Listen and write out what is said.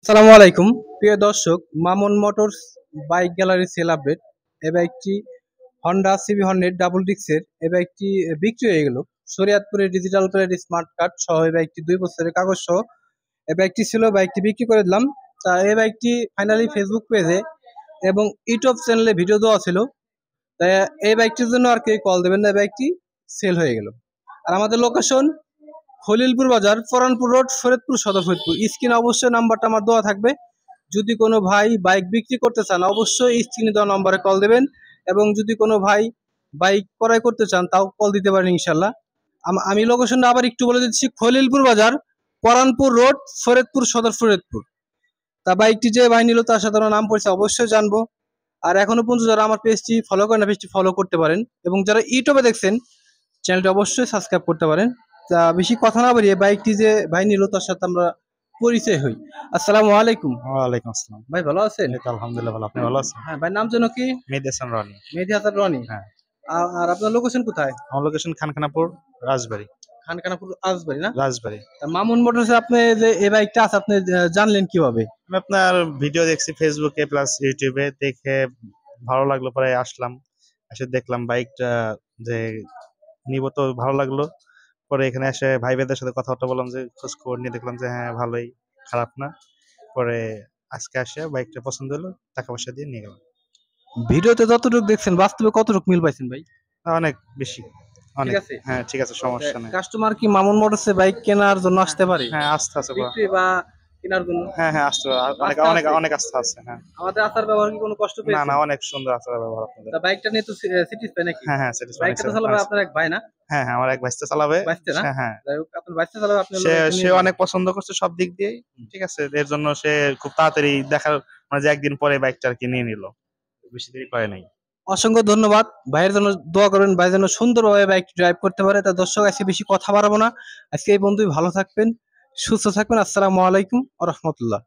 আসসালামু আলাইকুম প্রিয় দর্শক, Mamun motors bike gallery sale update. এ বাইকটি হন্ডা সিবি হন্ড্রেড ডাবল ডিক্সের। এ বাইকটি বিক্রি হয়ে গেল। শরীয়তপুরের ডিজিটাল প্লেট স্মার্ট কার্ড সহ এই বাইকটি 2 বছরের কাগজ সহ এ বাইকটি ছিল। বাইকটি বিক্রি করে দিলাম। তা এই বাইকটি ফাইনালি ফেসবুক পেজে এবং ইউটিউব চ্যানেলে ভিডিও দেওয়া ছিল। তাই এই বাইকটির জন্য আর কেউ কল দেবেন না, এই বাইকটি সেল হয়ে গেল। আর আমাদের লোকেশন খলিলপুর বাজার, ফরানপুর রোড, ফরিদপুর সদর ফরিদপুর। স্ক্রিনে অবশ্যই নাম্বারটা আমার দেওয়া থাকবে। যদি কোনো ভাই বাইক বিক্রি করতে চান অবশ্যই স্ক্রিনে দেওয়া নম্বরে কল দেবেন, এবং যদি কোনো ভাই বাইক ক্রয় করতে চান তাও কল দিতে পারেন ইনশাল্লাহ। আমি লোকেশনটা আবার একটু বলে দিচ্ছি: খলিলপুর বাজার, পরানপুর রোড, ফরিদপুর সদর ফরিদপুর। তা বাইকটি যে ভাই নিল তার সাথে নাম পরিচয় অবশ্যই জানবো। আর এখনো পর্যন্ত যারা আমার পেজটি ফলো করেন না, পেজটি ফলো করতে পারেন, এবং যারা ইউটিউবে দেখছেন চ্যানেলটি অবশ্যই সাবস্ক্রাইব করতে পারেন। তা বেশি কথা না বাড়িয়ে বাইকটি যে ভাই নিল তার সাথে আমরা পরিচয় হই। আসসালামু আলাইকুম। ওয়ালাইকুম আসসালাম। ভাই ভালো আছেন? এই তো আলহামদুলিল্লাহ ভালো। আপনি ভালো আছেন? হ্যাঁ ভাই, নাম যেন কি? মেহেদী হাসান রনি। মেহেদী হাসান রনি। হ্যাঁ। আর আপনার লোকেশন কোথায়? আমার লোকেশন খানখানাপুর, রাজবাড়ী। খানকানাপুর আসবাড়ি না? রাজবাড়ী। তা মামুন মোটরসে আপনি যে এই বাইকটা আছে আপনি জানলেন কিভাবে? আমি আপনার ভিডিও দেখছি ফেসবুকে প্লাস ইউটিউবে, দেখে ভালো লাগলো, পরে আসলাম। এসে দেখলাম বাইকটা যে নিব, তো ভালো লাগলো। পরে এখানে এসে ভাই বেদের সাথে কথাবার্তা বললাম, যে খোঁজ খবর নিয়ে দেখলাম যে হ্যাঁ ভালোই, খারাপ না। পরে আজকে আসে বাইকটা পছন্দ হলো, টাকা পয়সা দিয়ে নিয়ে গেলাম। ভিডিওতে যতটুকু দেখছেন বাস্তবে কতটুকু মিল পাইছেন ভাই? অনেক বেশি, অনেক। ঠিক আছে। হ্যাঁ ঠিক আছে, সমস্যা নেই। কাস্টমার কি মামুন মোটরসে বাইক কেনার জন্য আসতে পারে? হ্যাঁ আস্থা আছে। বিক্রি বা কেনার জন্য? হ্যাঁ হ্যাঁ আসতে অনেক আস্থা অনেক আছে? অনেক আস্থা আছে। হ্যাঁ। আমাদের আচার ব্যবহার কি কোনো কষ্ট না পেয়েছেন? না, অনেক সুন্দর আচার ব্যবহার আপনাদের। তা বাইকটা নিয়ে তো স্যাটিসফাই নাকি? হ্যাঁ হ্যাঁ স্যাটিসফাই। বাইকটা তো চালাবে আপনার এক ভাই না? হ্যাঁ হ্যাঁ, আমার এক ভাইস্তা চালাবে। বাইসতে না? হ্যাঁ হ্যাঁ। যাই হোক, আপনার বাইসতে চালাবে, আপনি সে বাইকটা সে নিয়ে যাবেন। অনেক পছন্দ করছে সব দিক দিয়েই। ঠিক আছে, এর জন্য সে খুব তাড়াতাড়ি দেখার, মানে যে একদিন পরে বাইকটা আর কি নিয়ে নিল, বেশি দেরি করে নাই। অসংখ্য ধন্যবাদ। ভাইয়ের জন্য দোয়া করবেন, ভাই যেন সুন্দরভাবে বাইক ড্রাইভ করতে পারে। তা দর্শক, আজকে বেশি কথা বাড়াবো না। আজকে এই বন্ধুই ভালো থাকবেন, সুস্থ থাকবেন। আসসালামু আলাইকুম ওয়া রাহমাতুল্লাহ।